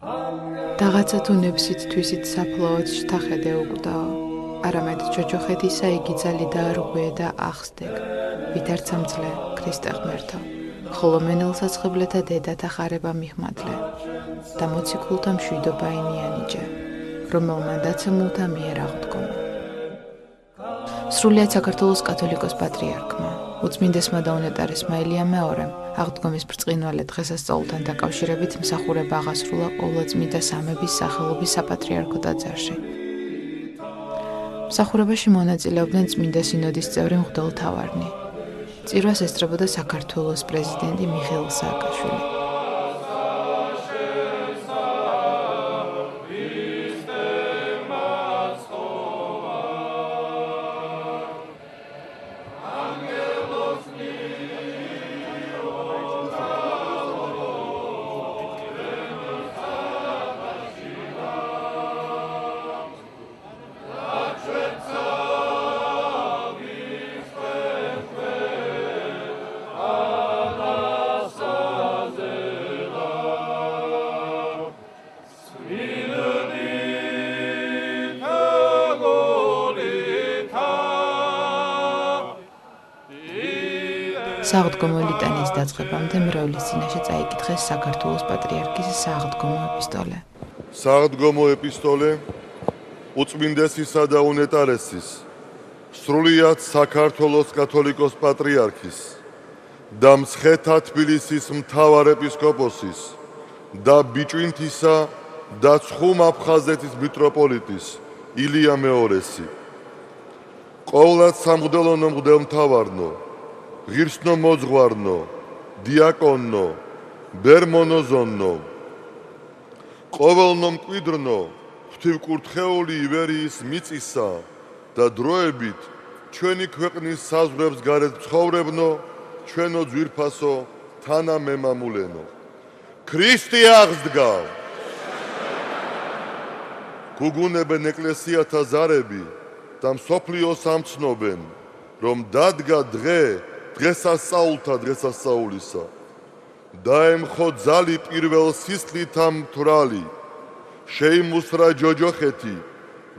დაღაცა თუ ნებსით თვისით საფლავად შთახედე უკვდაო, არამედ ჯოჯოხეთისა იგი ძალი დაარღვიე და ახსდეკ, ვითარცა მძლე ქრისტე ღმერთო, ხოლო მენელსაცხებლეთა დედათა ხარება მიჰმადლე, და მოციქულთა მშვიდობა ინიანიჯე, რომელმა დაცემულთა მიერ აღდგომა. სრულიად საქართველოს კათოლიკოს პატრიარქმა, უწმინდესმა და უნეტარესმა ელია მეორემ აღდგომის ბრწყინვალე დღესასწაულთან დაკავშირებით მსახურება აღასრულა ყოვლადწმიდა სამების სახელობის საპატრიარქო ტაძარში. მსახურებაში მონაწილეობდნენ წმინდა სინოდის წევრი მღვდელმთავარნი. წირვას ესწრებოდა საქართველოს პრეზიდენტი მიხეილ სააკაშვილი. სააღდგომო ლიტანიის დაწყებამდე მრევლის წინაშე წაიკითხეს საქართველოს პატრიარქის სააღდგომო ეპისტოლე. სააღდგომო ეპისტოლე უწმინდესისა და უნეტარესის, სრულიად საქართველოს კათოლიკოს პატრიარქის და მცხეთა თბილისის მთავარ ეპისკოპოსის და ბიჭვინთისა და ცხუმ აფხაზეთის მიტროპოლიტის ილია მეორესი. ყოვლად სამღვდელონო მღვდელმთავარნო, ღირსნო მოძღვარნო, დიაკონნო, ბერმონოზონნო, ყოველნო მკვიდრნო, ღვთივკურთხეული ივერიის მიწისა და დროებით ჩვენი ქვეყნის საზღვრებს გარეთ ცხოვრებნო, ჩვენო ძვირფასო თანამემამულენო. ქრისტე აღსდგა! გუგუნებენ ეკლესიათა ზარები და მსოფლიოს ამცნობენ, რომ დადგა დღესასწაულთა დღესასწაულისა. დაემხო ძალი პირველ სისხლითა მთვრალი, შეიმუსრა ჯოჯოხეთი,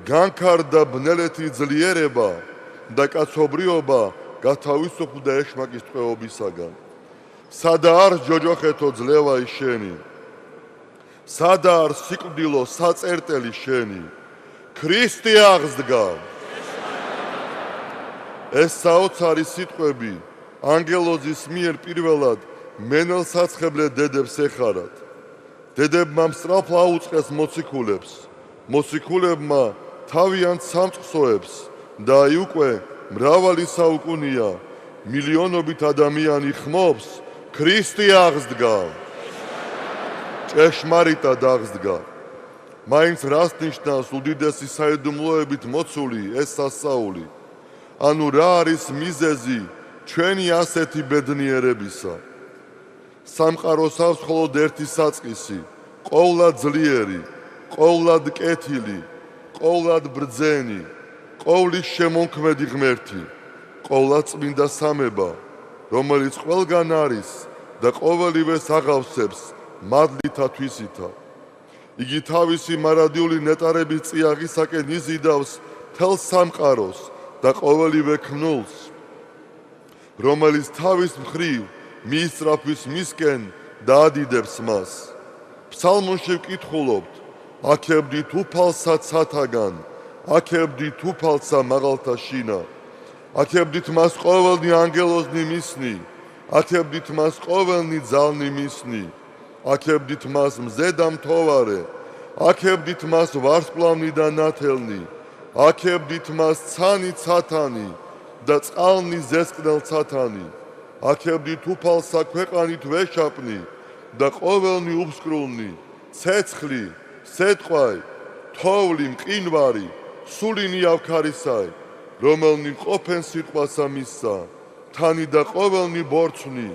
განქარდა ბნელეთი ძლიერება და კაცობრიობა გათავისუფლდა ეშმაკის ტყვეობისაგან. სადა არ ჯოჯოხეთო ძლევაი შენი, სადა არ სიკვდილო საწერტელი შენი, ქრისტე აღსდგა! ეს საოცარი სიტყვები ანგელოზის მიერ პირველად მენელსაცხებლე დედებს ეხარათ. დედებმა მსწრაფლა აუწყეს მოციქულებს, მოციქულებმა თავიანთ სამწყსოებს და აი უკვე მრავალი საუკუნია მილიონობით ადამიანი ხმობს ქრისტე აღსდგა. ჭეშმარიტად აღსდგა. მაინც რას ნიშნავს უდიდესი საიდუმლოებით მოცული ეს სასწაული? ანუ რა არის მიზეზი ჩვენი ასეთი ბედნიერებისა? სამყაროს აქვს მხოლოდ ერთი საწყისი, ყოვლად ძლიერი, ყოვლად კეთილი, ყოვლად ბრძენი, ყოვლის შემონქმედი ღმერთი, ყოვლად წმინდა სამება, რომელიც ყველგან არის და ყოველივეს აღავსებს მადლითა თვისითა. იგი თავისი მარადიული ნეტარების წიაღისაკენ იზიდავს მთელ სამყაროს და ყოველივე ქნულს, რომელიც თავის მხრივ მიისწრაფვის მისკენ და ადიდებს მას. ფსალმუნში ვკითხულობთ, აქებდით უფალსა ცათაგან, აქებდით უფალსა მაღალთა შინა, აქებდით მას ყოველნი ანგელოზნი მისნი, აქებდით მას ყოველნი ძალნი მისნი, აქებდით მას მზე და მთოვარე, აქებდით მას ვარსკვლავნი და ნათელნი, აქებდით მას ცანი ცათანი და წყალნი ზესკნელ ცათანი, აქებდით უფალსა ქვეყანით ვეშაპნი და ყოველნი უბსკრულნი, ცეცხლი, სეტყვაი, თოვლი, მყინვარი, სულინი ავქარისაი, რომელნი ყოფენ სიტყვასა მისსა, თანი და ყოველნი ბორცვნი,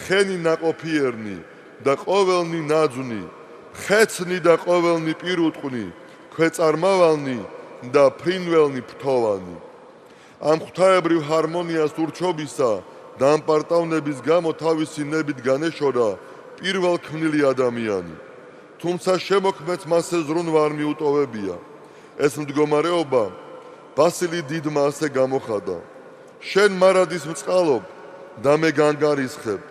ხენი ნაყოფიერნი და ყოველნი ნაძვნი, ხეცნი და ყოველნი პირუტყვნი, ქვეწარმავალნი და ფრინველნი ფრთოვანი. ამ ღვთაებრივ ჰარმონიას ურჩობისა და ამ პარტავნების გამო თავისი ნებით განეშორა პირველ ქმნილი ადამიანი. თუმცა შემოქმედს მასზე ზრუნვა არ მიუტოვებია. ეს მდგომარეობა ბასილი დიდმა ასე გამოხადა: შენ მარადის მწყალობ და მე განგარისხებ,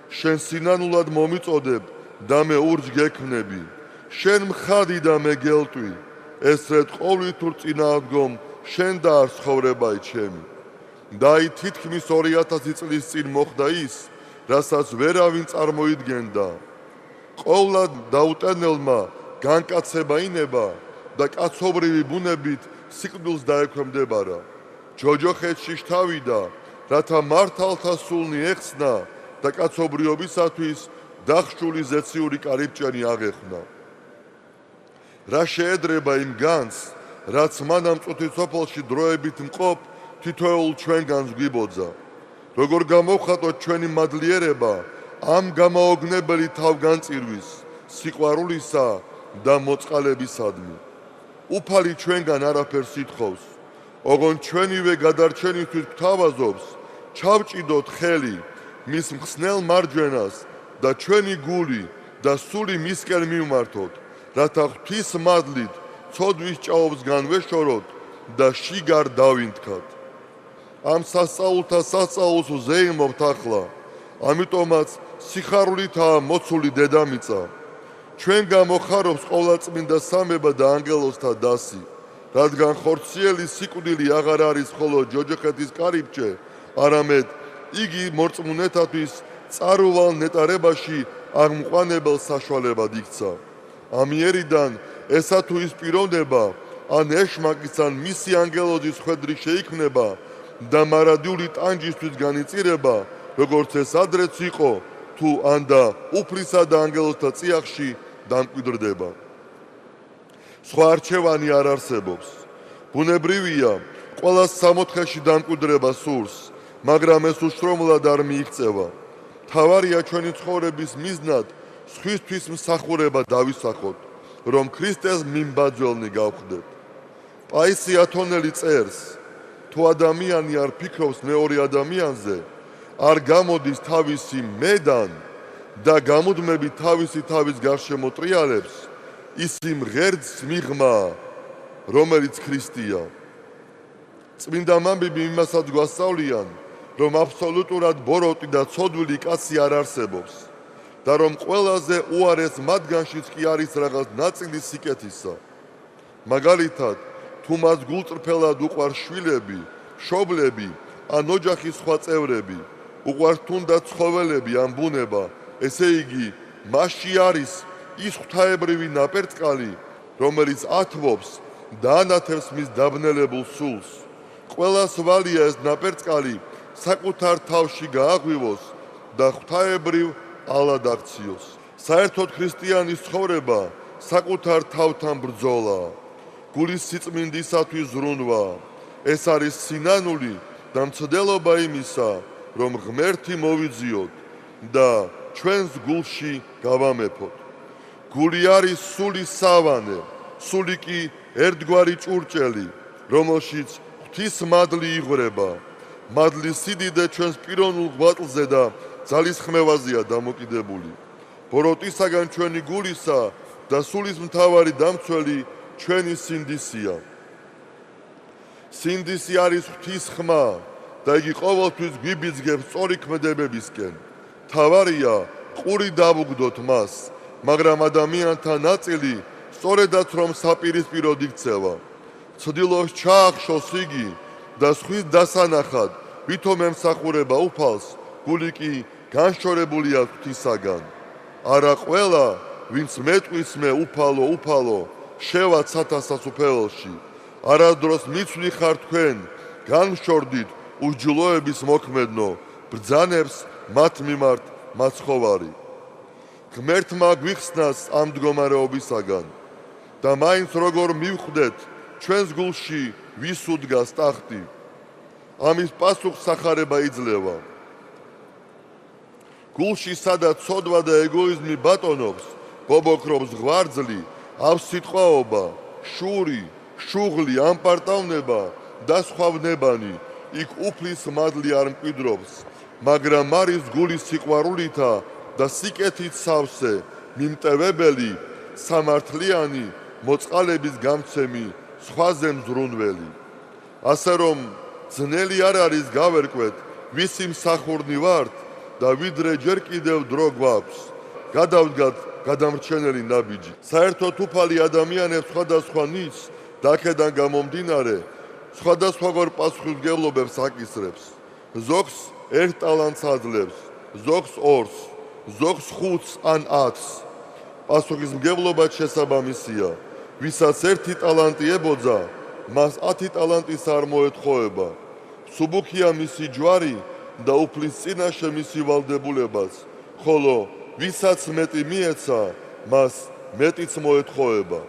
შენ სინანულად მომიწოდებ და მე ურჯ გექმნები, შენ მხადი და მე გელტვი, ესრედ ყოვლითურ წინააღმდგომ შენ და არ ცხოვრებაი ჩემი. და აი თითქმის 2000 წლის წინ მოხდა ის, რასაც ვერავინ წარმოიდგენდა. ყოვლად დაუტენელმა განკაცება ინება და კაცობრივი ბუნებით სიკვდილს დაექვემდებარა. ჯოჯოხეთში შთავიდა, რათა მართალთა სულნი ეხსნა და კაცობრიობისათვის დახშული ზეციური კარიბჭენი აღეხნა. რა შეედრება იმ განს, რაც მანამ წუთის სოფელში დროებით მყოფ თითოეულ ჩვენგანს გვიბოძა. როგორ გამოვხატოთ ჩვენი მადლიერება ამ გამაოგნებელი თავგანწირვის, სიყვარულისა და მოწყალებისადმი. უფალი ჩვენგან არაფერს ითხოვს, ოღონ ჩვენივე გადარჩენისთვის გვთავაზობს, ჩავჭიდოთ ხელი მის მხსნელ მარჯვენას და ჩვენი გული და სული მისკენ მივმართოთ, რათა ღვთის მადლით ცოდვის ჭაობს განვეშოროთ და შიგარ დავინთქათ. ამ სასწაულთა სასწაულს ვზეიმობთ ახლა, ამიტომაც სიხარულითაა მოცული დედამიწა. ჩვენ გამოხარობს ყოვლადწმინდა სამება და ანგელოზთა დასი, რადგან ხორციელი სიკვდილი აღარ არის მხოლოდ ჯოჯოხეთის კარიბჭე, არამედ იგი მორწმუნეთათვის წარუვალ ნეტარებაში აღმყვანებელ საშუალებად იქცა. ამიერიდან ესა თუ ის პიროვნება, ან ეშმაკის ან მისი ანგელოზის ხვედრი შეიქმნება და მარადიული ტანჯისთვის განიწირება, როგორც ეს ადრეც იყო, თუ ან და უფლისა და ანგელოზთა წიაღში დამკვიდრდება. სხვა არჩევანი არ არსებობს. ბუნებრივია, ყველას სამოთხეში დამკვიდრება სურს, მაგრამ ეს უშრომლად არ მიიღწევა. მთავარია ჩვენი ცხოვრების მიზნად სხვისთვის მსახურება დავისახოთ, რომ ქრისტეს მიმბაძველნი გავხდეთ. პაისი ათონელი წერს, თუ ადამიანი არ ფიქრობს მეორე ადამიანზე, არ გამოდის თავისი მედან და გამუდმებით თავისი თავის გარშემო ტრიალებს, ის იმ ღერძს მიღმა, რომელიც ქრისტეა. წმინდა მამები იმასაც გვასწავლიან, რომ აბსოლუტურად ბოროტი და ცოდვილი კაცი არ არსებობს და რომ ყველაზე უარეს მათგანშიც კი არის რაღაც ნაწილი სიკეთისა. მაგალითად, თუ მას გულწრფელად უყვარს შვილები, მშობლები ან ოჯახის სხვა წევრები, უყვარს თუნდაც ცხოველები ან ბუნება, ესე იგი, მასში არის ის ღვთაებრივი ნაპერწკალი, რომელიც ათვობს და ანათებს მის დაბნელებულ სულს. ყველას ვალია ეს ნაპერწკალი საკუთარ თავში გააღვივოს და ღვთაებრივ ალად აქციოს. საერთოდ ქრისტიანის ცხოვრება საკუთარ თავთან ბრძოლაა, გულის სიწმინდისათვის ზრუნვა. ეს არის სინანული და მცდელობა იმისა, რომ ღმერთი მოვიძიოთ და ჩვენს გულში გავამეფოთ. გული არის სულის სავანე, სული კი ერთგვარი ჭურჭელი, რომელშიც ღვთის მადლი იღვრება. მადლის სიდიდე ჩვენს პიროვნულ ღვაწლზე და ძალისხმევაზეა დამოკიდებული. ბოროტისაგან ჩვენი გულისა და სულის მთავარი დამცველი ჩვენი სინდისია. სინდისი არის ღვთის ხმა და იგი ყოველთვის გვიბიძგებს სწორი ქმედებებისკენ. მთავარია ყური დავუგდოთ მას, მაგრამ ადამიანთა ნაწილი სწორედაც რომ საპირისპიროდ იქცევა. ცდილობს ჩაახშოს იგი და სხვის დასანახად ვითომ ემსახურება უფალს, გული კი განშორებულია ღვთისაგან. არა ყველა, ვინც მეტყვის მე უფალო, შევა ცათასას უფეველში. არადროს მიცვლი ხარ თქვენ, განშორდით უსჯულოების მოქმედნო, ბრძანებს მათ მიმართ მაცხოვარი. ღმერთმა გვიხსნას ამ მდგომარეობისაგან და მაინც როგორ მივხვდეთ ჩვენს გულში ვის უდგას ტახტი, ამის პასუხს სახარება იძლევა. გულში სადაც ცოდვა და ეგოიზმი ბატონობს, ბობოქრობს ღვარძლი, ავსიტყვაობა, შური, შუღლი, ამპარტავნება და სხვა ვნებანი, იქ უფლის მადლი არ მკვიდრობს, მაგრამ არის გულის სიყვარულითა და სიკეთით სავსე, მიმტევებელი, სამართლიანი მოწყალების გამცემი სხვაზე მზრუნველი. ასე რომ ძნელი არ არის გავერკვეთ ვისი მსახურნი ვართ და ვიდრე ჯერ კიდევ დრო გვაქვს გადავდგათ გადამრჩენელი ნაბიჯი. საერთოდ უფალი ადამიანებს სხვადასხვა ნიშს და აქედან გამომდინარე სხვადასხვაგვარ პასუხისმგებლობებს აკისრებს. ზოგს ერთ ტალანტს აძლევს, ზოგს ორს, ზოგს 5-ს ან 10-ს. პასუხისმგებლობა შესაბამისია. ვისაც ერთი ტალანტი ებოძა, მას 10 ტალანტის არ მოეთხოვება. მსუბუქია მისი ჯვარი და უფლის წინაშე მისი ვალდებულებას, ხოლო ვისაც მეტი მიეცა, მას მეტიც მოეთხოვება.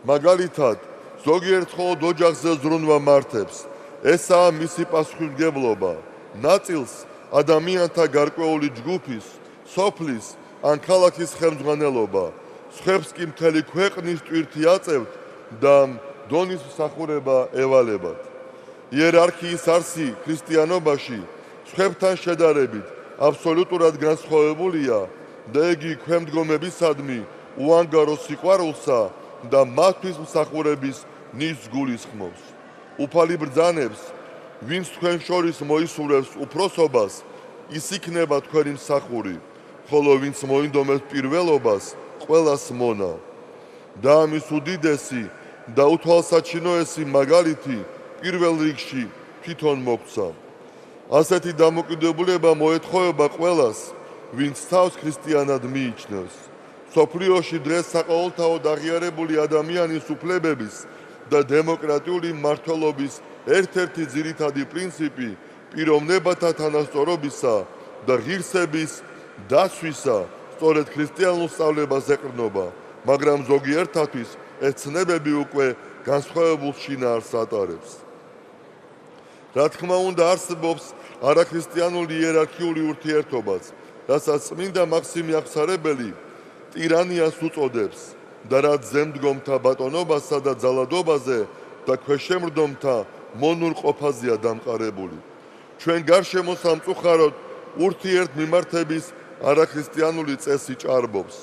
მაგალითად, ზოგიერთ მხოლოდ ოჯახზე ზრუნვა მართებს. ესაა მისი პასუხისმგებლობა. ნაწილს ადამიანთა გარკვეული ჯგუფის, სოფლის ან ქალაქის ხელმძღვანელობა, სხვებს კი მთელი ქვეყნის ტვირთი აწევთ და დონის მსახურება ევალებათ. იერარქიის არსი ქრისტიანობაში სხვებთან შედარებით აბსოლუტურად განსხვავებულია და იგი ქვემდგომებისადმი უანგარო სიყვარულსა და მათთვის მსახურების ნიშს გულისხმობს. უფალი ბრძანებს, ვინც თქვენ შორის მოისურვებს უფროსობას, ის იქნება თქვენი მსახური, ხოლო ვინც მოინდომებს პირველობას, ყველას მონა. და ამის უდიდესი და უთვალსაჩინოესი მაგალითი პირველ რიგში თვითონ მოგვცა. ასეთი დამოკიდებულება მოეთხოვება ყველას, ვინც თავს ქრისტიანად მიიჩნევს. მსოფლიოში დღეს საყოველთაოდ აღიარებული ადამიანის უფლებების და დემოკრატიული მმართველობის ერთ-ერთი ძირითადი პრინციპი პიროვნებათა თანასწორობისა და ღირსების დაცვისა სწორედ ქრისტიანულ სწავლებას ეყრდნობა, მაგრამ ზოგიერთათვის ეს ცნებები უკვე განსხვავებულ შინაარსს ატარებს. რა თქმა უნდა, არსებობს არაქრისტიანული იერარქიული ურთიერთობაც, რასაც წმინდა მაქსიმე აღსარებელი ტირანიას უწოდებს და რაც ზემდგომთა ბატონობასა და ძალადობაზე და ქვეშემრდომთა მონურყოფაზეა დამყარებული. ჩვენ გარშემო სამწუხაროდ ურთიერთმიმართების არაქრისტიანული წესი ჭარბობს.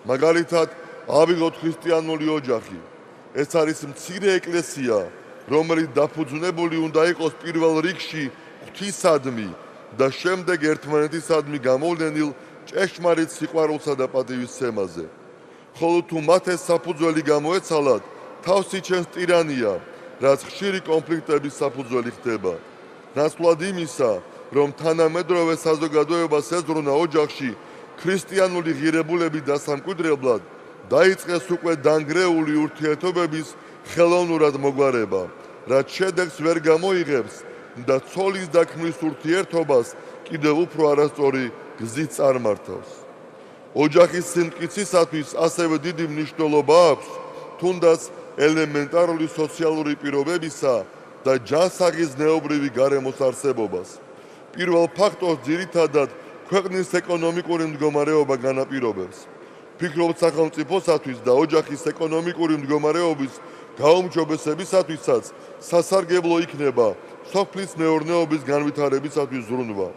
მაგალითად, ავიღოთ ქრისტიანული ოჯახი. ეს არის მცირე ეკლესია, რომელიც დაფუძნებული უნდა იყოს პირველ რიგში ღვთისადმი და შემდეგ ერთმანეთისადმი გამოვლენილ ჭეშმარიტ სიყვარულსა და პატივისცემაზე. ხოლო თუ მათ ეს საფუძველი გამოეცალათ, თავს იჩენს ტირანია, რაც ხშირი კონფლიქტების საფუძველი ხდება. ნაცვლად იმისა, რომ თანამედროვე საზოგადოებას ეძღვნა ოჯახში ქრისტიანული ღირებულების დასამკვიდრებლად, დაიწყეს უკვე დანგრეული ურთიერთობების ხელოვნურად მოგვარება, რაც შედეგს ვერ გამოიღებს და ცოლის და ქმრის ურთიერთობას კიდევ უფრო არასწორი გზით წარმართავს. ოჯახის სიმტკიცისათვის ასევე დიდი მნიშვნელობა აქვს თუნდაც ელემენტარული სოციალური პირობებისა და ჯანსაღი ზნეობრივი გარემოს არსებობას. პირველ ფაქტორს ძირითადად ქვეყნის ეკონომიკური მდგომარეობა განაპირობებს. ფიქრობთ, სახელმწიფოსათვის და ოჯახის ეკონომიკური მდგომარეობის გაუმჯობესებისათვისაც სასარგებლო იქნება სოფლის მეურნეობის განვითარებისათვის ზრუნვა.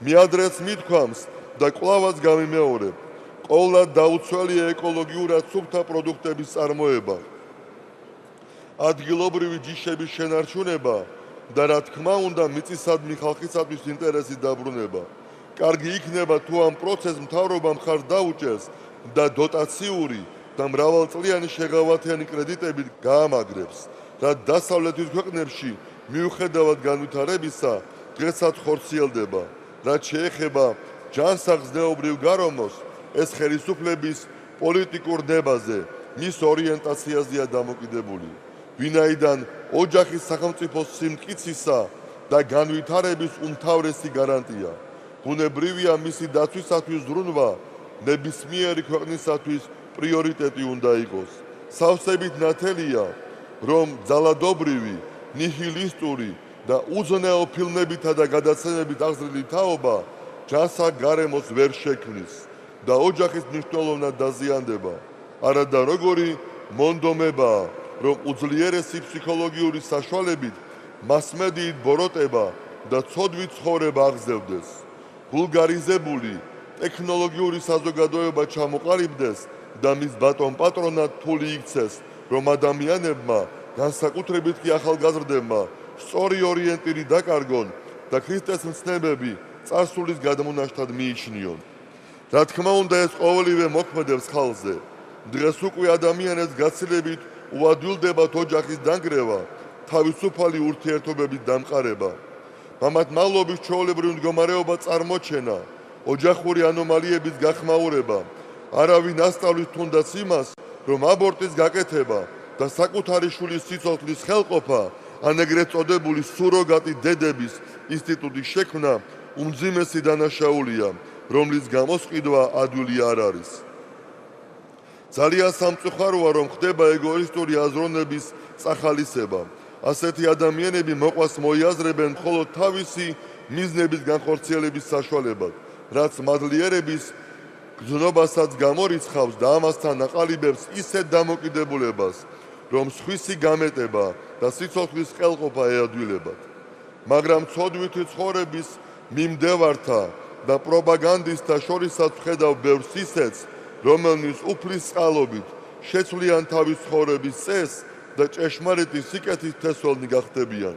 მე ადრეს მithქვამს და კვლავაც გამიმეორებ, ყოვლად დაუცველია ეკოლოგიურად სუფთა პროდუქტების წარმოება, ადგილობრივი ჯიშების შენარჩუნება და რა თქმა უნდა მიწისადმი ხალხისათვის ინტერესის დაბრუნება. კარგი იქნება თუ ამ პროცესს მთავრობა მხარს დაუჭერს და დოტაციური და მრავალწლიანი შეღავათიანი კრედიტებით გაამაგრებს, რაც დასავლეთის ქვეყნებში მიუხედავად განვითარებისა დღესაც ხორციელდება. რაც შეეხება ჯანსაღ ზნეობრივ გარემოს, ეს ხელისუფლების პოლიტიკურ დებაზე, მის ორიენტაციაზეა დამოკიდებული. ვინაიდან ოჯახის სახელმწიფოს სიმტკიცისა და განვითარების უმთავრესი გარანტია. ბუნებრივია მისი დაცვისათვის ზრუნვა ნებისმიერი ქვეყნისათვის პრიორიტეტი უნდა იყოს. სავსებით ნათელია, რომ ძალადობრივი, ნიჰილისტური და უზნეო ფილმებითა და გადაცემებით აღზრდილი თაობა ჯანსაღ გარემოს ვერ შექმნის და ოჯახის მნიშვნელოვნად დაზიანდება. არადა როგორი მონდომებაა, რომ უძლიერესი ფსიქოლოგიური საშუალებით მასმედიით ბოროტება და ცოდვით ცხოვრება აღზევდეს. ვულგარიზებული ტექნოლოგიური საზოგადოება ჩამოყალიბდეს და მის ბატონ პატრონად თული იქცეს, რომ ადამიანებმა, განსაკუთრებით კი ახალგაზრდებმა, სწორი ორიენტირი დაკარგონ და ქრისტეს მცნებები წარსულის გადმონაშთად მიიჩნიონ. რა თქმა უნდა, ეს ყოველივე მოქმედებს ხალხზე. დღეს უკვე ადამიანებს გაცილებით უადვილდებათ ოჯახის დანგრევა, თავისუფალი ურთიერთობების დამყარება. მამად მალობის ჩვეულებრივი მდგომარეობა წარმოჩენა, ოჯახური ანომალიების გახმაურება, არავინ ასწავლის თუნდაც იმას, რომ აბორტის გაკეთება და საკუთარი შვილის სიცოცხლის ხელყოფა, ან ეგრეთ წოდებული სუროგატი დედების ინსტიტუტის შექმნა უმძიმესი დანაშაულია, რომლის გამოსყიდვა ადვილი არ არის. ძალიან სამწუხაროა, რომ ხდება ეგოისტური აზროვნების წახალისება. ასეთი ადამიანები მოყვას მოიაზრებენ მხოლოდ თავისი მიზნების განხორციელების საშუალებად, რაც მადლიერების გზნობასაც გამორიცხავს და ამასთან აყალიბებს ისეთ დამოკიდებულებას, რომ სხვისი გამეტება და სიცოცხლის ხელყოფა ეადვილებათ. მაგრამ ცოდვითი ცხოვრების მიმდევართა და პროპაგანდისტთა შორისაც ვხედავ ბევრს ისეთს, რომელნიც უფლის წყალობით შეცვლიან თავის ცხოვრების წესს და ჭეშმარიტი სიკეთის თესველნი გახდებიან.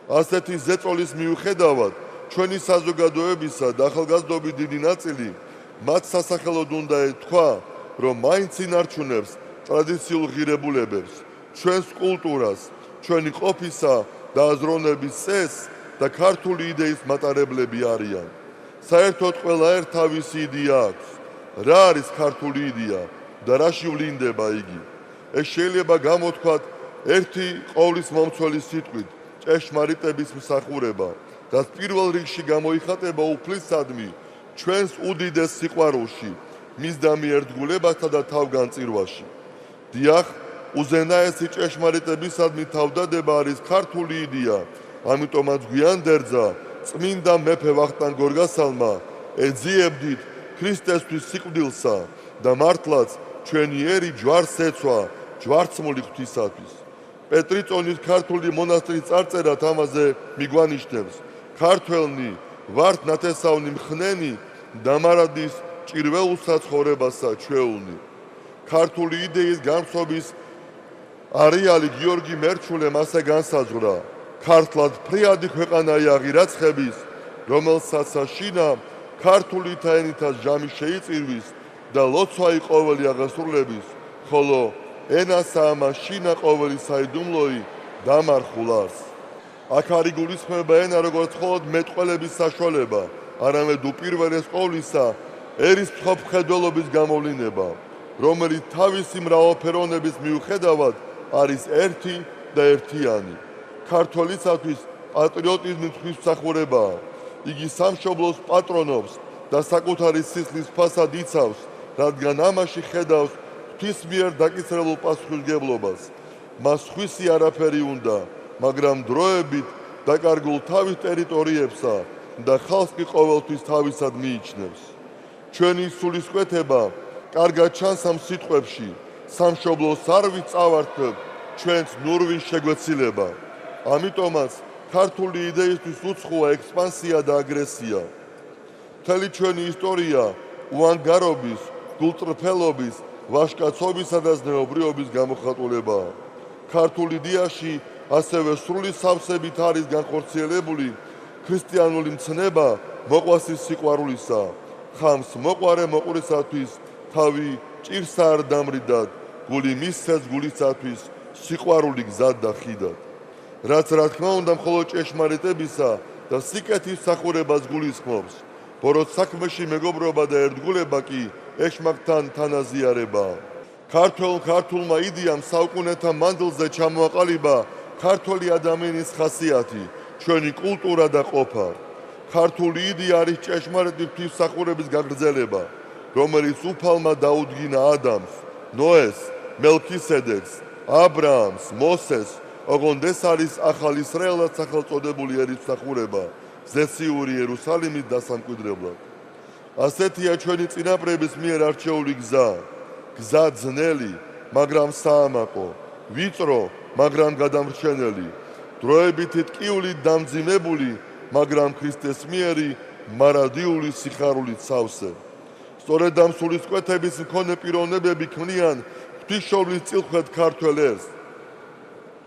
ასეთი ზეწოლის მიუხედავად, ჩვენი საზოგადოებისა და ახალგაზრდობის დიდი ნაწილი მათ სასახელოდ უნდა ეთქვა, რომ მაინც ინარჩუნებს ტრადიციულ ღირებულებებს, ჩვენს კულტურას, ჩვენი ყოფისა და აზროვნების წესს და ქართული იდეის მატარებლები არიან. საერთოდ ყველა ერთ თავისი იდეა აქვს. რა არის ქართული იდეა და რაში ვლინდება იგი? ეს შეიძლება გამოთქვათ ერთი ყოვლის მომცველი სიტყვით, ჭეშმარიტების მსახურება, რაც პირველ რიგში გამოიხატება უფლისადმი ჩვენს უდიდეს სიყვარულში, მისდამი ერთგულებასა და თავგანწირვაში. დიახ, უზენაესი ჭეშმარიტებისადმი თავდადება არის ქართული იდეა, ამიტომაც გვიანდერძა წმინდა მეფე ვახტანგ გორგასალმა ეძიებდით ქრისტესთვის სიკვდილსა და მართლაც ჩვენი ერი ჯვარს ეცვა ჯვარცმული ღვთისათვის. პეტრიწონის ქართული მონასტრის წარწერათ ამაზე მიგვანიშნებს: ქართველნი ვართ ნათესავნი მხნენი დამარადის ჭირველსა ცხოვრებასა ჩვეულნი. ქართული იდეის განსხვობის არეალი გიორგი მერჩულემ ასე განსაზღვრა: ქართლად ფრიადი ქვეყანაა ღირაცხების, რომელსაც შინა ქართული თაენითაც ჟამი შეიწირვის და ლოცვაი ყოველი აღესრულების, ხოლო ენასა ამას შინა ყოველი საიდუმლოი დამარხულას. აქ არ იგულისხმება ენა როგორც მხოლოდ მეტყველების საშუალება, არამედ უპირველეს ყოვლისა ერის მსხვერპლობის გამოვლინება, რომელიც თავისი მრავალფეროვნების მიუხედავად არის ერთი და ერთიანი. ქართველისათვის პატრიოტიზმი ღვთისმსახურებაა. იგი სამშობლოს პატრონობს და საკუთარი სისხლის ფასად იცავს, რადგან ამაში ხედავს ღვთის მიერ დაკისრებულ პასუხისმგებლობას. მას სხვისი არაფერი უნდა, მაგრამ დროებით დაკარგულ თავის ტერიტორიებსა და ხალხს კი ყოველთვის თავისად მიიჩნევს. ჩვენი სულისკვეთება კარგად ჩანს ამ სიტყვებში: სამშობლოს არ ვიწავართებ, ჩვენც ნურვის შეგვეცილება. ამიტომაც ქართული იდეისთვის უცხოა ექსპანსია და აგრესია. მთელი ჩვენი ისტორია უანგარობის, გულწრფელობის, ვაჟკაცობისა და ზნეობრიობის გამოხატულებაა. ქართულ იდეაში ასევე სრული სავსებით არის განხორციელებული ქრისტიანული მცნება მოყვასის სიყვარულისა, ხამს მოყვარე მოყვრისათვის თავი ჭირსა არ დამრიდად, გული მისცეს გულისათვის სიყვარული გზად და ხიდად. რაც რა თქმა უნდა მხოლოდ ჭეშმარიტებისა და სიკეთის მსახურებას გულისხმობს, ბოროტ საქმეში მეგობრობა და ერთგულება კი ეშმაკთან თანაზიარებაა. ქართულმა იდეამ საუკუნეთა მანძილზე ჩამოაყალიბა ქართული ადამიანის ხასიათი, ჩვენი კულტურა და ყოფა. ქართული იდეა არის ჭეშმარიტი ღვთისმსახურების გაგრძელება, რომელიც უფალმა დაუდგინა ადამს, ნოეს, მელქისედეკს, აბრაამს, მოსეს, ოღონდ ეს არის ახალი ისრაელად სახელწოდებული ერის მსახურება, ზეციური იერუსალიმის დასამკვიდრებლად. ასეთია ჩვენი წინაპრების მიერ არჩეული გზა, გზა ძნელი, მაგრამ საამაყო, ვიწრო, მაგრამ გადამრჩენელი, დროებითი ტკივილით დამძიმებული, მაგრამ ქრისტეს მიერი მარადიული სიხარულით სავსე. სწორედ ამ სულისკვეთების მქონე პიროვნებები ქმნიან ღვთისმშობლის წილხვედ ქართველ ერს.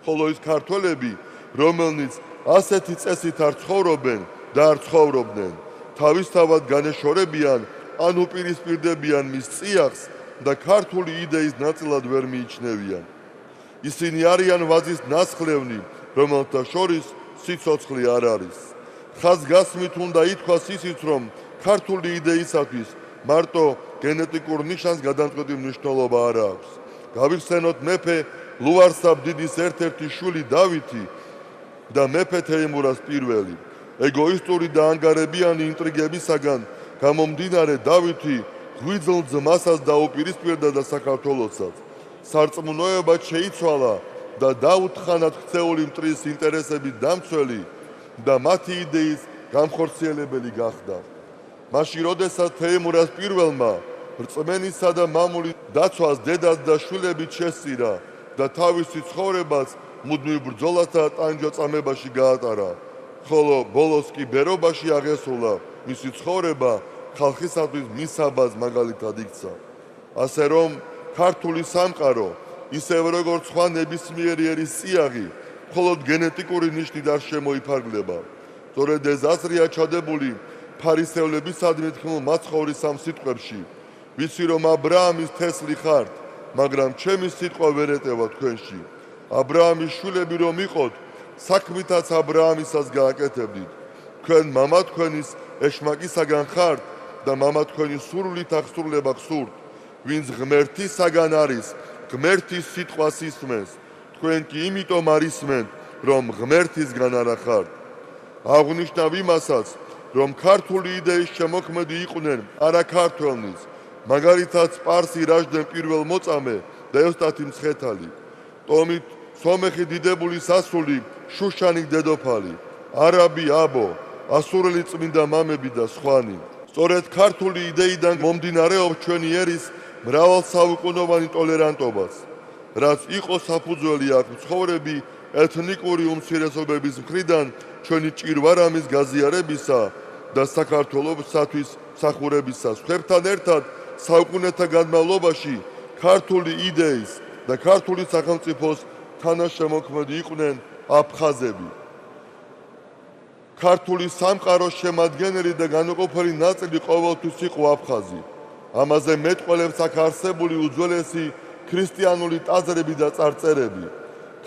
ხოლო ის ქართველები, რომელნიც ასეთი წესით არ ცხოვრობენ და არ ცხოვრობდნენ, თავისთავად განეშორებიან ან უპირისპირდებიან მის წიაღს და ქართული იდეის ნაწილად ვერ მიიჩნევიან. ისინი არიან ვაზის ნასხლევნი, რომელთა შორის სიცოცხლე არ არის. ხაზგასმით უნდა ითქვას ისიც, რომ ქართული იდეისათვის მარტო გენეტიკურ ნიშანს გადამწყვეტი მნიშვნელობა არ აქვს. გავიხსენოთ მეფე ლუარსაბ-დიდის ერთ-ერთი შვილი დავითი და მეფე თეიმურაზ პირველი. ეგოისტური და ანგარებიანი ინტრიგებისაგან გამომდინარე დავითი ღვიძლ ძმასაც დაუპირისპირდა და საქართველოსაც. სარწმუნოებად შეიცვალა და დაუთხანად ქცეული მტრის ინტერესების დამცველი და მათი იდეის გამხორციელებელი გახდა. მაშინ, როდესაც თეიმურაზ პირველმა რწმენისა და მამული დაცვას დედას და შვილებით შესწირა და თავისი ცხოვრებაც მუდმივ ბრძოლასა და ტანჯვა-წამებაში გაატარა, ხოლო ბოლოს კი ბერობაში აღესრულა მისი ცხოვრება ხალხისათვის მისაბაძ მაგალითად იქცა. ასე რომ ქართული სამყარო, ისევ როგორც სხვა ნებისმიერი ერის წიაღი, მხოლოდ გენეტიკური ნიშნით არ შემოიფარგლება. სწორედ ეს აზრია ჩადებული ფარისევლებისადმი თქმულ მაცხოვრის ამ სიტყვებში: ვიცი რომ აბრაამის თესლი ხართ, მაგრამ ჩემი სიტყვა ვერ ეტევა თქვენში. აბრაამის შვილები რომ იყოთ, საქმითაც აბრაამისას გააკეთებდით. თქვენ მამა თქვენის ეშმაკისაგან ხართ და მამა თქვენი სურვილით აღსრულება გსურთ. ვინც ღმერთისაგან არის, ღმერთის სიტყვას ისმენს. თქვენ კი იმიტომ არ ისმენთ, რომ ღმერთისგან არა ხართ. აღნიშნავ იმასაც, რომ ქართული იდეის შემოქმედი იყვნენ არა ქართველნიც, მაგალითად სპარსი რაჟდენ პირველ მოწამე და ევსტათი მცხეთალი, ტომით სომეხი დიდებულის ასული შუშანი დედოფალი, არაბი აბო, ასურელი წმინდა მამები და სხვანი. სწორედ ქართული იდეიდან მომდინარეობს ჩვენი ერის მრავალსაუკუნოვანი ტოლერანტობაც, რაც იყო საფუძველი აქ მცხოვრები ეთნიკური უმცირესობების მხრიდან ჩვენი ჭირვარამის გაზიარებისა და საქართველოსათვის მსახურებისა. სხვებთან ერთად საუკუნეთა განმავლობაში ქართული იდეის და ქართული სახელმწიფოს თანაშემოქმედი იყვნენ აფხაზები. ქართული სამყაროს შემადგენელი და განუყოფელი ნაწილი ყოველთვის იყო აფხაზი. ამაზე მეტყველებს აქ არსებული უძველესი ქრისტიანული ტაძრები და წარწერები.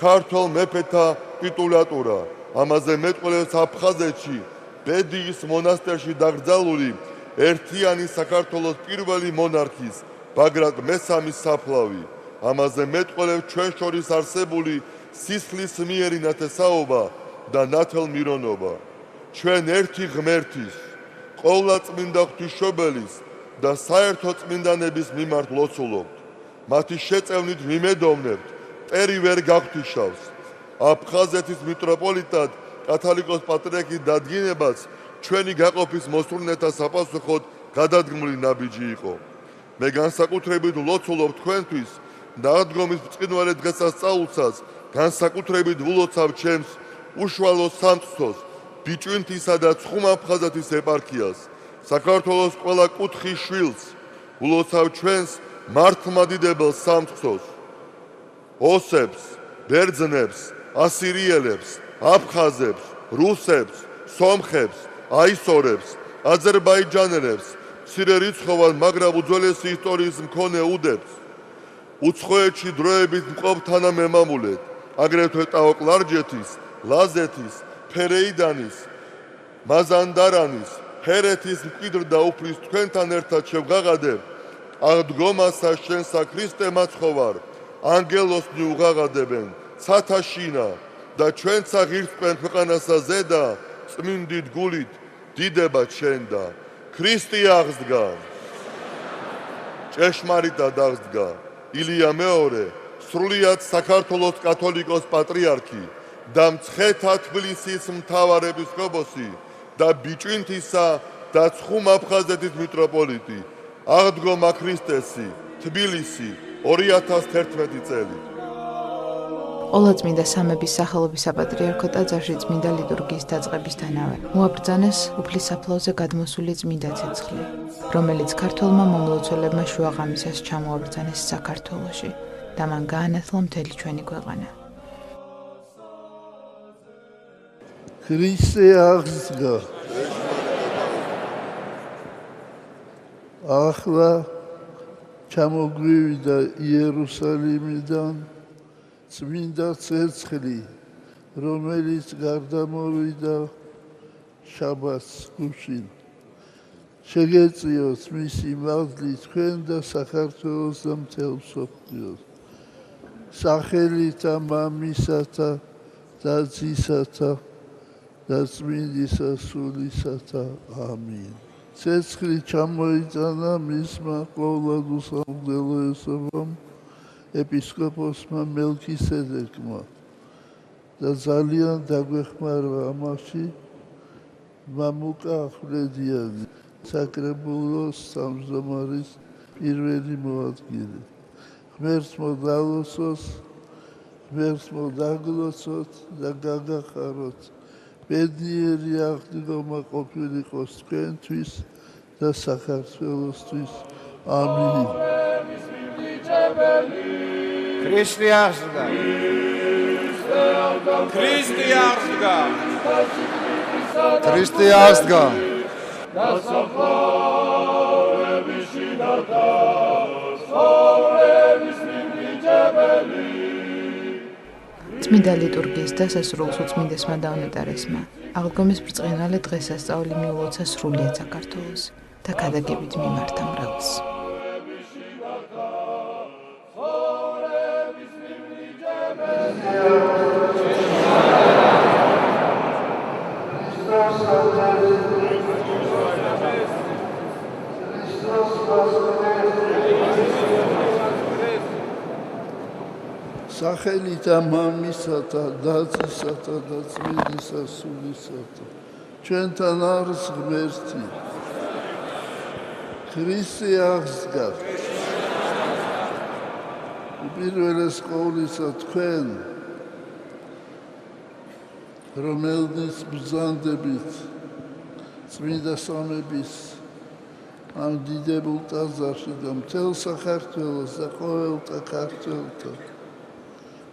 ქართველ მეფეთა ტიტულატურა, ამაზე მეტყველებს აფხაზეთში ბედიის მონასტერში დაკრძალული ერთიანი საქართველოს პირველი მონარქის ბაგრატ მესამის საფლავი. ამაზე მეტყველებს ჩვენ შორის არსებული სისხლისმიერი ნათესაობა და ნათელმირონობა. ჩვენ ერთი ღმერთის, ყოვლადწმინდა ღვთისმშობელის და საერთო წმინდანების მიმართ ლოცულობთ. მათი შეწევნით ვიმედოვნებთ, მტერი ვერ გაღვთიშავს. აფხაზეთის მიტროპოლიტად კათალიკოს პატრიარქის დადგინებაც ჩვენი გაყოფის მოსურნეთა საპასუხოდ გადადგმული ნაბიჯი იყო. მე განსაკუთრებით ლოცულობ თქვენთვის და აღდგომის ბრწყინვალე დღესასწაულსაც განსაკუთრებით ვლოცავ ჩემს უშუალო სამწყსოს, ბიჭვინთისა და ცხუმ-აფხაზეთის ეპარქიას, საქართველოს ყველა კუთხის შვილს, ვლოცავ ჩვენს მართლმადიდებელ სამწყსოს, ოსებს, ბერძნებს, ასირიელებს, აფხაზებს, რუსებს, სომხებს, აისორებს, აზერბაიჯანელებს, მცირე რიცხოვან, მაგრამ უძველესი ისტორიის მქონე უდებს, უცხოეთში დროებით მყოფ თანამემამულეთ, აგრეთვე ტაო-კლარჯეთის, ლაზეთის, ფერეიდანის, მაზანდარანის, ჰერეთის მკვიდრ და უფლის თქვენთან ერთად შევღაღადებ, აღდგომასა შენსა ქრისტე მაცხოვარ, ანგელოსნი უღაღადებენ, ცათაშინა და ჩვენცა ღირსკვენ ქვეყანასა ზედა, წმინდით გულით დიდებად შენდა. ქრისტე აღსდგა. ჭეშმარიტად აღსდგა. ილია მეორე, სრულიად საქართველოს კათოლიკოს პატრიარქი და მცხეთა თბილისის მთავარეპისკოპოსი და ბიჭვინთისა და ცხუმ-აფხაზეთის მიტროპოლიტი. აღდგომა ქრისტესი, თბილისი, 2011 წელი. ყოლა წმინდა სამების სახელობის საპატრიარქო ტაძარში წმინდა ლიტურგიის დაწყებისთანავე მოაბრძანეს უფლის საფლავზე გადმოსული წმინდა ცეცხლი, რომელიც ქართველმა მომლოცველებმა შუაღამისას ჩამოაბრძანეს საქართველოში და მან გაანათლა მთელი ჩვენი ქვეყანა. ქრისტე აღსდგა. ახლა ჩამოგვივიდა იერუსალიმიდან წმინდა ცეცხლი, რომელიც გარდამოვიდა შაბათს გუშინ. შეგეწიოთ მისი მადლი თქვენ და საქართველოს და მთელ მსოფლიოს. სახელითა მამისათა და ძისათა და წმინდისა სულისათა. ამინ. ცეცხლი ჩამოიტანა მისმა ყოვლად უსამგდელო ესობამ, ეპისკოპოსმა მელქისედეკმა და ძალიან დაგვეხმარა ამაში მამუკა ახვლედიანი, საკრებულოს თავმჯდომარის პირველი მოადგილე. ღმერთს მოდალოცოს, ღმერთს მოდაგლოცოთ და გაგახაროთ. ბედნიერი აღდგომა ყოფილიყოს თქვენთვის და საქართველოსთვის. ამინ. ქრისტე აღსდგა. ქრისტე აღსდგა. ქრისტე აღსდგა. წმინდა ლიტურგიის დასასრულს უწმინდესმა დაუნეტარესმა აღდგომის ბრწყინვალე დღესასწაული მიულოცა სრულიად საქართველოს და ქადაგებით მიმართა მრევლს. სახელითა მამისათა და ძისათა და წმინდისა სულისათა. ჩვენთან არის ღმერთი. ქრისტე აღსდგა. უპირველეს ყოვლისა თქვენ, რომელნიც ბრძანდებით წმინდა სამების ამ დიდებულ ტაძარში და მთელ საქართველოს და ყოველთა ქართველთა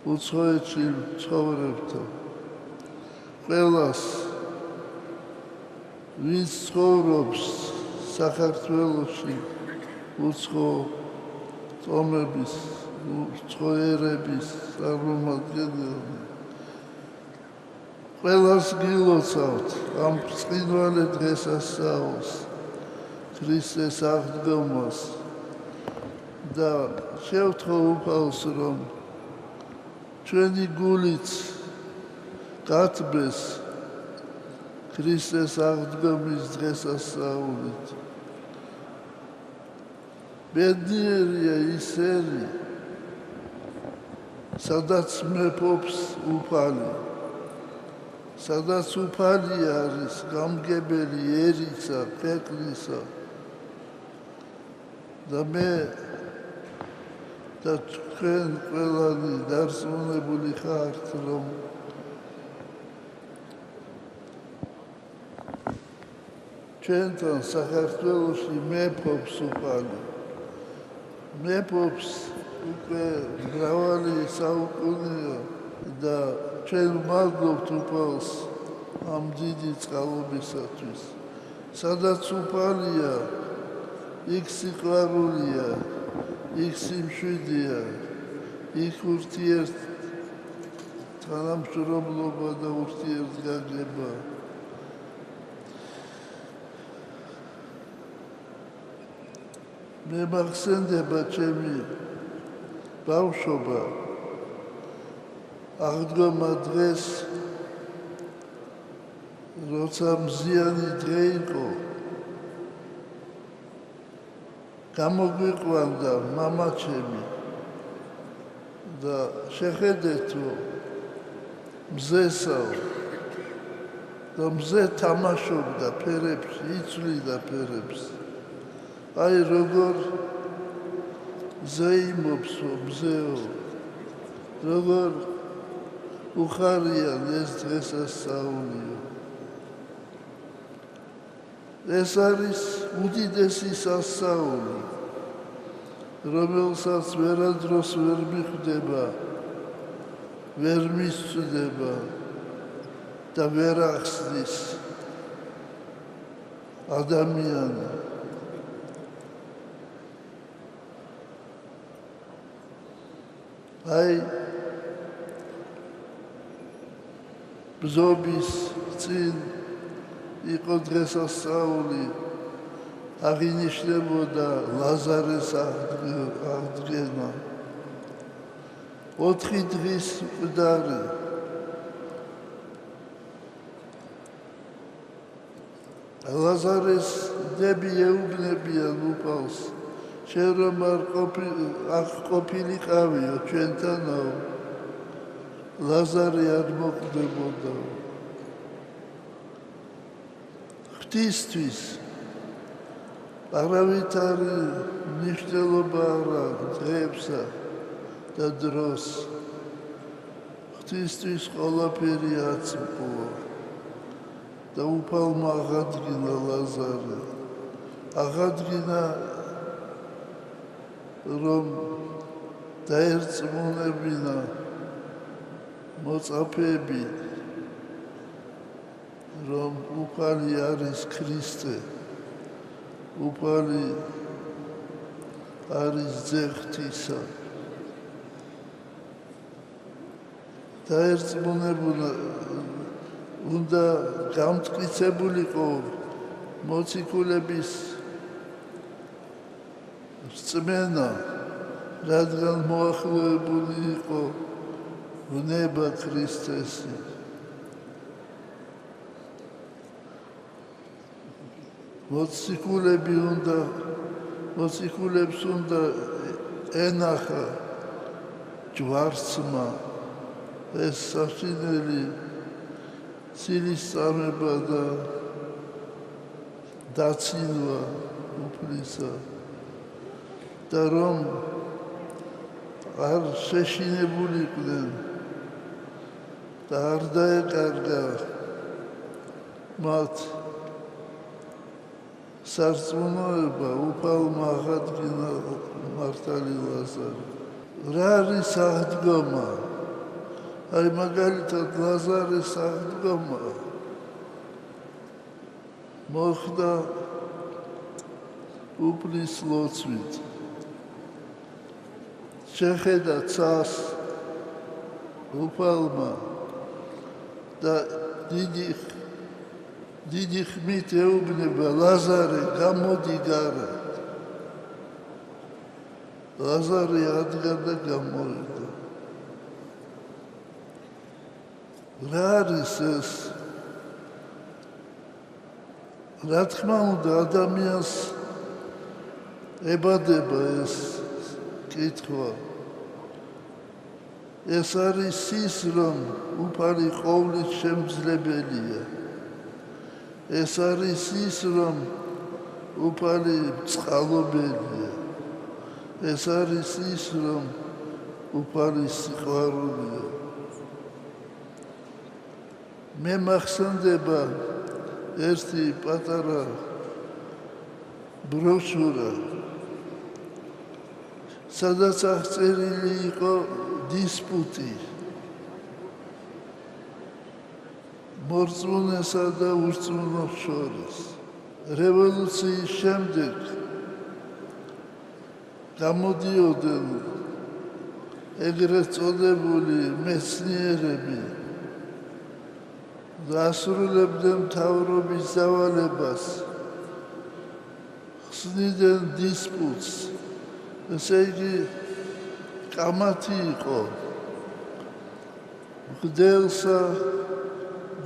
უცხოეთში ცხოვრებთა, ყველას, ვინც ცხოვრობს საქართველოში უცხო ტომების, უცხო ერების წარმომადგენელი, ყველას გილოცავთ ამ ბრწყინვალე დღესასწაულს, ქრისტეს აღდგომას და შევთხოვ უფალს, რომ ჩვენი გულიც გათბეს ქრისტეს აღდგომის დღესასწაულით. ბედნიერია ის ერი, სადაც მეფობს უფალი, სადაც უფალი არის გამგებელი ერისა, ქვეყნისა და მე და თქვენ ყველანი დარწმუნებული ხართ, რომ ჩვენთან საქართველოში მეფობს უფალი. მეფობს უკვე მრავალი საუკუნეა და ჩვენ ვმადლობთ უფალს ამ დიდი წყალობისათვის. სადაც უფალია, იქ სიყვარულია, იქ სიმშვიდეა, იქ ურთიერთ თანამშრომლობა და ურთიერთგაგება. მე მახსენდება ჩემი ბავშვობა, აღდგომა დღეს, როცა მზიანი დღე იყო, გამოგვიყვანდა მამა ჩემი და შეხედეთ, რომ მზესავ და მზე თამაშობდა ფერებში, იცვლიდა ფერებს. აი როგორ ზეიმობს მზეო, როგორ უხარიან ეს დღესასწაულიო. ეს არის უდიდესი სასწაული, რომელსაც ვერადროს ვერ მიხვდება, ვერ მისწვდება და ვერ ახსნის ადამიანი. აი ბზობის წინ იყო დღესასწაული, აღინიშნებოდა ლაზარეს აღდგენა. 4 დღის მკვდარი ლაზარეს დები ეუბნებიან უფალს, შენ რომ არ ყოფილიყავიო ჩვენთანაო, ლაზარე არ მოკვდებოდა. ღვთისთვის არავითარი მნიშვნელობა არ აქვს დღეებსა და დროს. ღვთისთვის ყველაფერი აწმყოა და უფალმა აღადგინა ლაზარე. აღადგინა, რომ დაერწმუნებინა მოწაფეები, რომ უფალი არის ქრისტე, უფალი არის ძე ღვთისა. დაერწმუნებულა, უნდა გამტკიცებულიყო მოციქულების რწმენა, რადგან მოახლოებული იყო ბუნება ქრისტესი. მოციქულებს უნდა ენახა ჯვარცმა ეს საშინელი ცილისწამება და დაცინვა უფლისა და რომ არ შეშინებულიყვნენ და არ დაეკარგა მათ სარწმუნოება, უფალმა აღადგინა მართალი ლაზარე. რა არის აღდგომა? აი მაგალითად ლაზარეს აღდგომა მოხდა უფლის ლოცვით. შეხედა ცას უფალმა და დიდი ხმით ეუბნება, ლაზარე, გამოდი გარე. ლაზარე ადგა და გამოვიდა. რა არის ეს? რა თქმა უნდა, ადამიანს ებადება ეს კითხვა. ეს არის ის, რომ უფალი ყოვლის შემძლებელია. ეს არის ის, რომ უფალი წყალობელია. ეს არის ის, რომ უფალი სიყვარულია. მე მახსენდება ერთი პატარა ბროშურა, სადაც აღწერილი იყო დისპუტი მორწმუნესა და ურწმუნოს შორის. რევოლუციის შემდეგ გამოდიოდნენ ეგრეთ წოდებული მეცნიერები და ასრულებდნენ მთავრობის დავალებას, ხსნიდნენ დისპუტს. ესე იგი, კამათი იყო მღვდელსა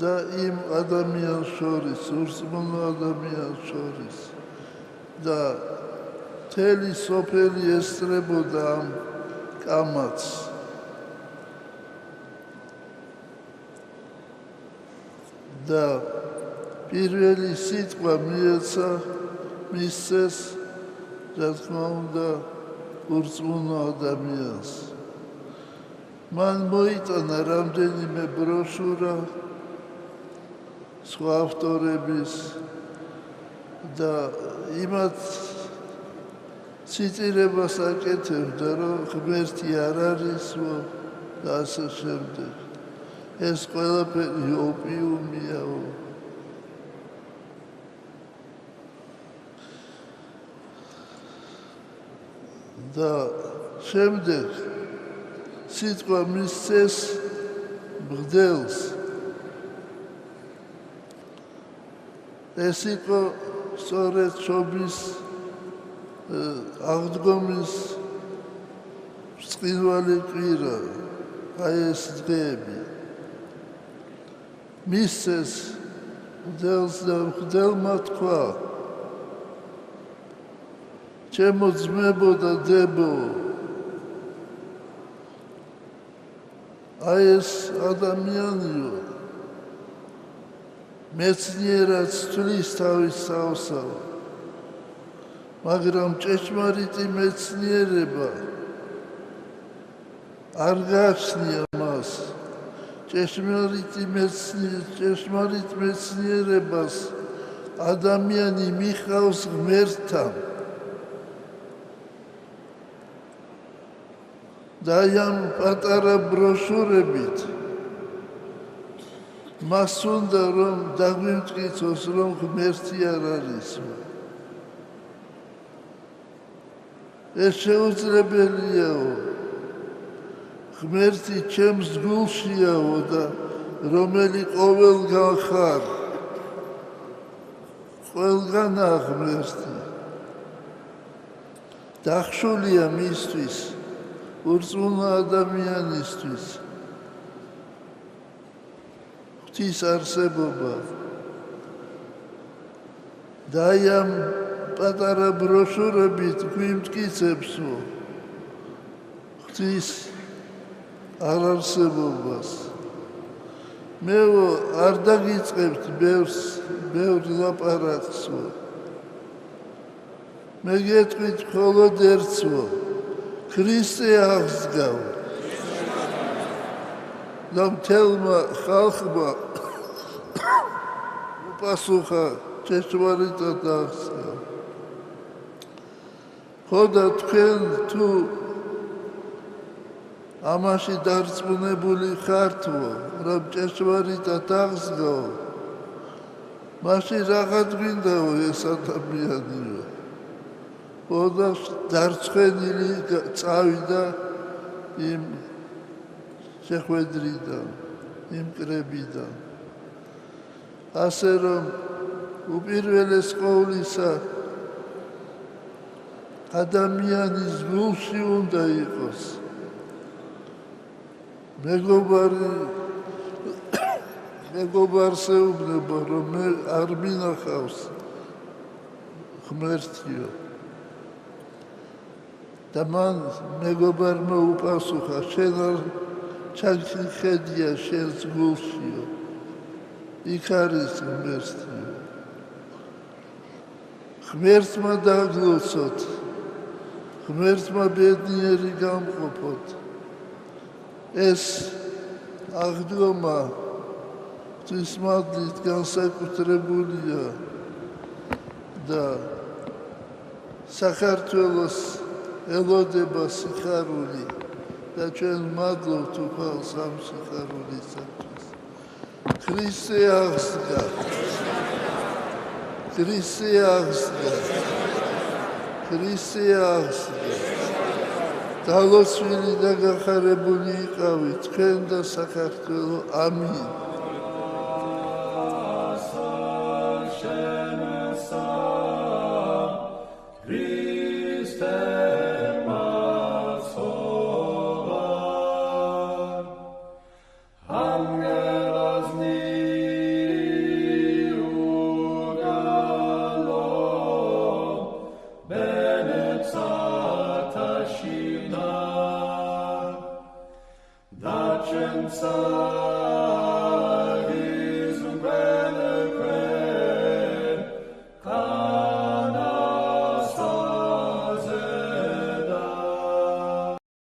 და იმ ადამიანს შორის, ურწმუნო ადამიანს შორის და მთელი სოფელი ესწრებოდა ამ კამათს. და პირველი სიტყვა მიეცა მისცეს, რა თქმა უნდა, ურწმუნო ადამიანს. მან მოიტანა რამდენიმე ბროშურა სხვა ავტორების და იმათ ციტირებას აკეთებდა, რომ ღმერთი არ არისო და ასე შემდეგ. ეს ყველაფერი ოპიუმიაო. და შემდეგ სიტყვა მისცეს მღვდელს. ეს იყო სწორედ შობის აღდგომის ბრწყინვალე კვირა, აი ეს დღეები. მისცეს მღვდელს და მღვდელმა თქვა, ჩემო ძმებო და დებო, აი ეს ადამიანიო, მეცნიერად თვლის თავის საოსაო, მაგრამ ჭეშმარიტი მეცნიერება არ გააჩნია მას. ჭეშმარიტ მეცნიერებას ადამიანი მიხავს ღმერთთან. და ამ პატარა ბროშურებით მას უნდა რომ დაგვიმტკიცოს, რომ ღმერთი არ არისო. ეს შეუძლებელიაო. ღმერთი ჩემს გულშიაო და რომელი ყოველგან ხარ. ყველგანაა ღმერთი. დახშულია მისთვის, ურწმუნა ადამიანისთვის. ღვთის არსებობა. და ამ პატარა ბროშურებით გვიმტკიცებსო ღვთის არარსებობას. მეო არ დაგიწყებთ ბევრ ლაპარაკსო. მე გეტყვით მხოლოდ ერთსო, ქრისტე აღსგავ. და მთელმა ხალხმა უპასუხა ჭეშმარიტად აღსგავ. ხოდა თქვენ თუ ამაში დარწმუნებული ხართო, რომ ჭეშმარიტად აღსგავ, მაშინ რაღაც გვინდაო ეს ადამიანიო. ხოდა დარწმუნებული წავიდა იმ შეხვედრიდან, იმ კრებიდან. ასე რომ უპირველეს ყოვლისა ადამიანის გულში უნდა იყოს მეგობარს ეუბნება, რომ მე არ მინახავს ღმერთიო. და მან მეგობარმა უპასუხა, შენ არ ჩაგხედია შენს გულშიო, იქ არის ღმერთიო. ღმერთმა დაგლოცოთ, ღმერთმა ბედნიერი გამყოფოთ. ეს აღდგომა ღვთისმადლით განსაკუთრებულია და საქართველოს ელოდება სიხარული და ჩვენ მადლობთ უფალს ამ სიხარულისათვის. ქრისტე აღსდგა. ქრისტე აღსდგა. ქრისტე აღსდგა. დალოცვილი და გახარებული იყავი თქვენ და საქართველო. ამინ. That